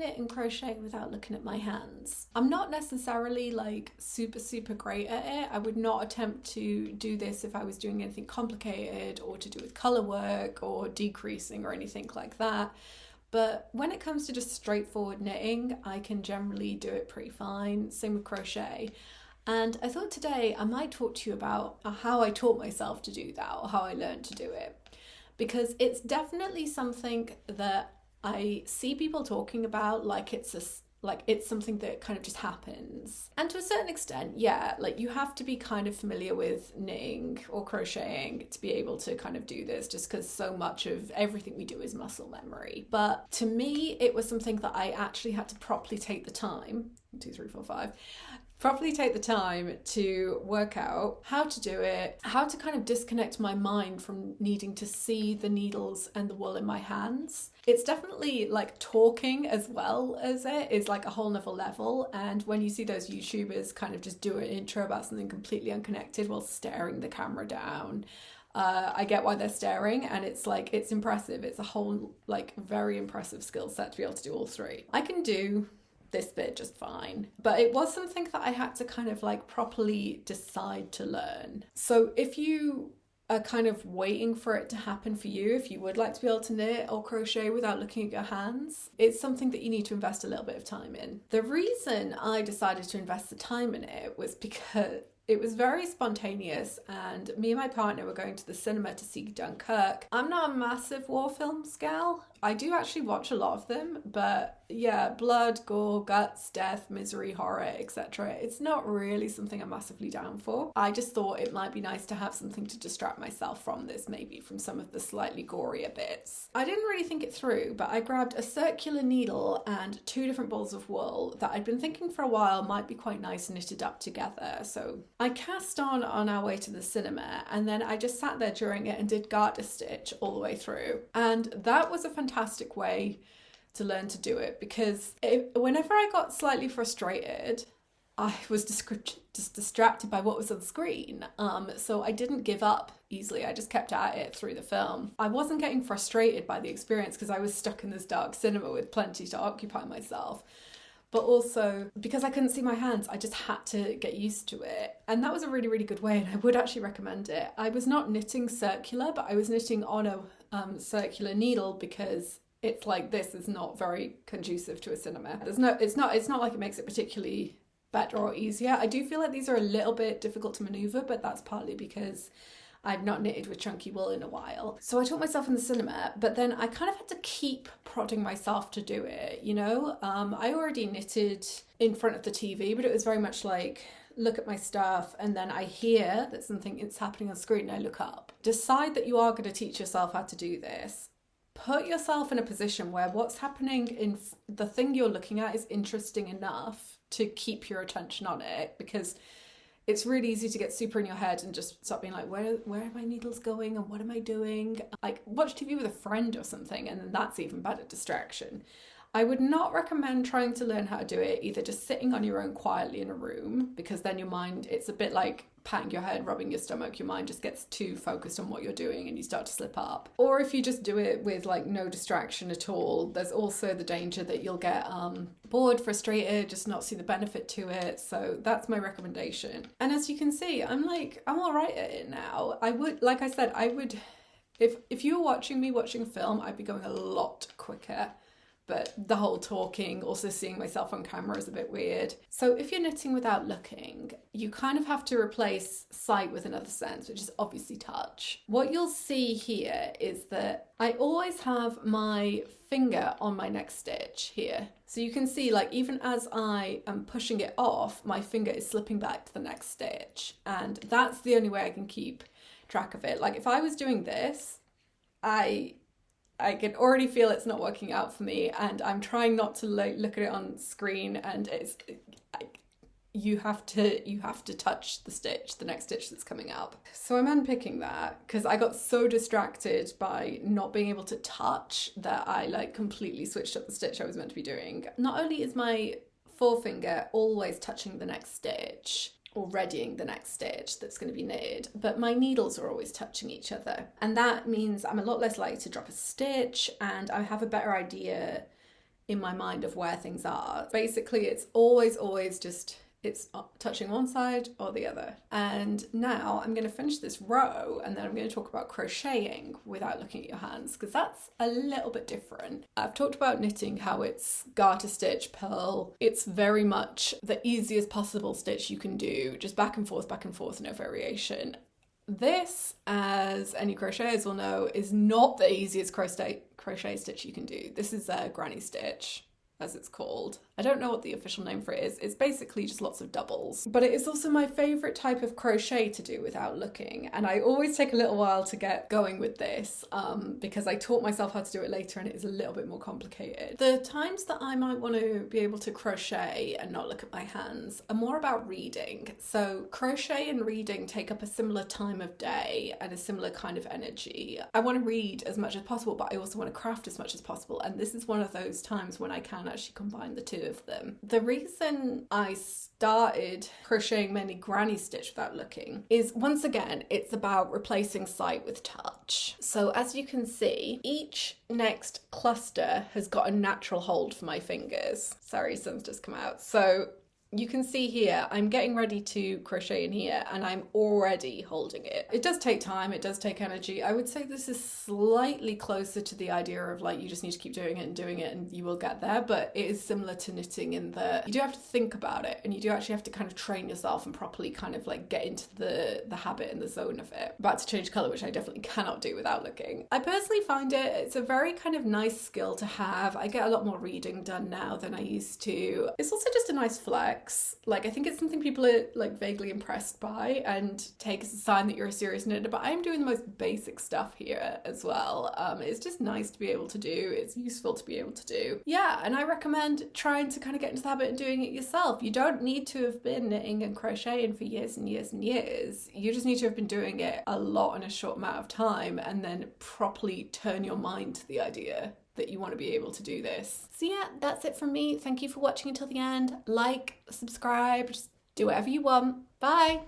knit and crochet without looking at my hands. I'm not necessarily like super great at it. I would not attempt to do this if I was doing anything complicated or to do with colour work or decreasing or anything like that. But when it comes to just straightforward knitting, I can generally do it pretty fine. Same with crochet. And I thought today I might talk to you about how I taught myself to do that, or how I learned to do it. Because it's definitely something that I see people talking about like it's something that kind of just happens. And to a certain extent, yeah, like you have to be kind of familiar with knitting or crocheting to be able to kind of do this, just because so much of everything we do is muscle memory. But to me, it was something that I actually had to properly take the time, 2, 3, 4, 5, properly take the time to work out how to do it, how to kind of disconnect my mind from needing to see the needles and the wool in my hands. It's definitely like talking as well as it is like a whole nother level. And when you see those YouTubers kind of just do an intro about something completely unconnected while staring the camera down, I get why they're staring, and it's like, it's impressive. It's a whole like very impressive skill set to be able to do all three. I can do this bit just fine, but it was something that I had to kind of like properly decide to learn. So if you are kind of waiting for it to happen for you, if you would like to be able to knit or crochet without looking at your hands, it's something that you need to invest a little bit of time in. The reason I decided to invest the time in it was because it was very spontaneous, and me and my partner were going to the cinema to see Dunkirk. I'm not a massive war films gal. I do actually watch a lot of them, but yeah, blood, gore, guts, death, misery, horror, etc. It's not really something I'm massively down for. I just thought it might be nice to have something to distract myself from this, maybe from some of the slightly gorier bits. I didn't really think it through, but I grabbed a circular needle and 2 different balls of wool that I'd been thinking for a while might be quite nice knitted up together. So I cast on our way to the cinema, and then I just sat there during it and did garter stitch all the way through. And that was a fantastic way to learn to do it, because whenever I got slightly frustrated, I was just distracted by what was on screen. So I didn't give up easily. I just kept at it through the film. I wasn't getting frustrated by the experience because I was stuck in this dark cinema with plenty to occupy myself. But also because I couldn't see my hands, I just had to get used to it. And that was a really good way, and I would actually recommend it. I was not knitting circular, but I was knitting on a circular needle, because it's like, this is not very conducive to a cinema. It's not like it makes it particularly better or easier. I do feel like these are a little bit difficult to maneuver, but that's partly because I've not knitted with chunky wool in a while. So I taught myself in the cinema, but then I kind of had to keep prodding myself to do it, you know? I already knitted in front of the TV, but it was very much like, look at my stuff, and then I hear that something is happening on screen and I look up. Decide that you are going to teach yourself how to do this. Put yourself in a position where what's happening in the thing you're looking at is interesting enough to keep your attention on it, because it's really easy to get super in your head and just start being like, where are my needles going and what am I doing? Like, watch TV with a friend or something, and then that's even better distraction. I would not recommend trying to learn how to do it either just sitting on your own quietly in a room, because then your mind, it's a bit like patting your head, rubbing your stomach, your mind just gets too focused on what you're doing and you start to slip up. Or if you just do it with like no distraction at all, there's also the danger that you'll get bored, frustrated, just not see the benefit to it. So that's my recommendation. And as you can see, I'm all right at it now. I would, like I said, if you were watching me watching a film, I'd be going a lot quicker. But the whole talking, also seeing myself on camera, is a bit weird. So if you're knitting without looking, you kind of have to replace sight with another sense, which is obviously touch. What you'll see here is that I always have my finger on my next stitch here. So you can see, like, even as I am pushing it off, my finger is slipping back to the next stitch. And that's the only way I can keep track of it. Like, if I was doing this, I can already feel it's not working out for me, and I'm trying not to look at it on screen, and you have to touch the next stitch that's coming up. So I'm unpicking that because I got so distracted by not being able to touch that I like completely switched up the stitch I was meant to be doing. Not only is my forefinger always touching the next stitch, or readying the next stitch that's going to be knitted, but my needles are always touching each other, and that means I'm a lot less likely to drop a stitch, and I have a better idea in my mind of where things are. Basically, it's always just, it's touching one side or the other. And now I'm going to finish this row, and then I'm going to talk about crocheting without looking at your hands, because that's a little bit different. I've talked about knitting, how it's garter stitch, purl. It's very much the easiest possible stitch you can do, just back and forth, no variation. This, as any crocheters will know, is not the easiest crochet stitch you can do. This is a granny stitch, as it's called. I don't know what the official name for it is. It's basically just lots of doubles. But it is also my favourite type of crochet to do without looking. And I always take a little while to get going with this because I taught myself how to do it later and it is a little bit more complicated. The times that I might want to be able to crochet and not look at my hands are more about reading. So crochet and reading take up a similar time of day and a similar kind of energy. I want to read as much as possible, but I also want to craft as much as possible. And this is one of those times when I can actually combine the two of them. The reason I started crocheting mainly granny stitch without looking is, once again, it's about replacing sight with touch. So as you can see, each next cluster has got a natural hold for my fingers. Sorry, sun's just come out. So you can see here, I'm getting ready to crochet in here and I'm already holding it. It does take time, it does take energy. I would say this is slightly closer to the idea of like, you just need to keep doing it and you will get there, but it is similar to knitting in that you do have to think about it and you do actually have to kind of train yourself and properly kind of like get into the habit and the zone of it. About to change colour, which I definitely cannot do without looking. I personally find it's a very kind of nice skill to have. I get a lot more reading done now than I used to. It's also just a nice flex. Like, I think it's something people are like vaguely impressed by and take as a sign that you're a serious knitter, but I am doing the most basic stuff here as well. It's just nice to be able to do. It's useful to be able to do. Yeah, and I recommend trying to kind of get into the habit of doing it yourself. You don't need to have been knitting and crocheting for years and years and years. You just need to have been doing it a lot in a short amount of time and then properly turn your mind to the idea that you want to be able to do this. So yeah, that's it from me. Thank you for watching until the end. Like, subscribe, just do whatever you want. Bye!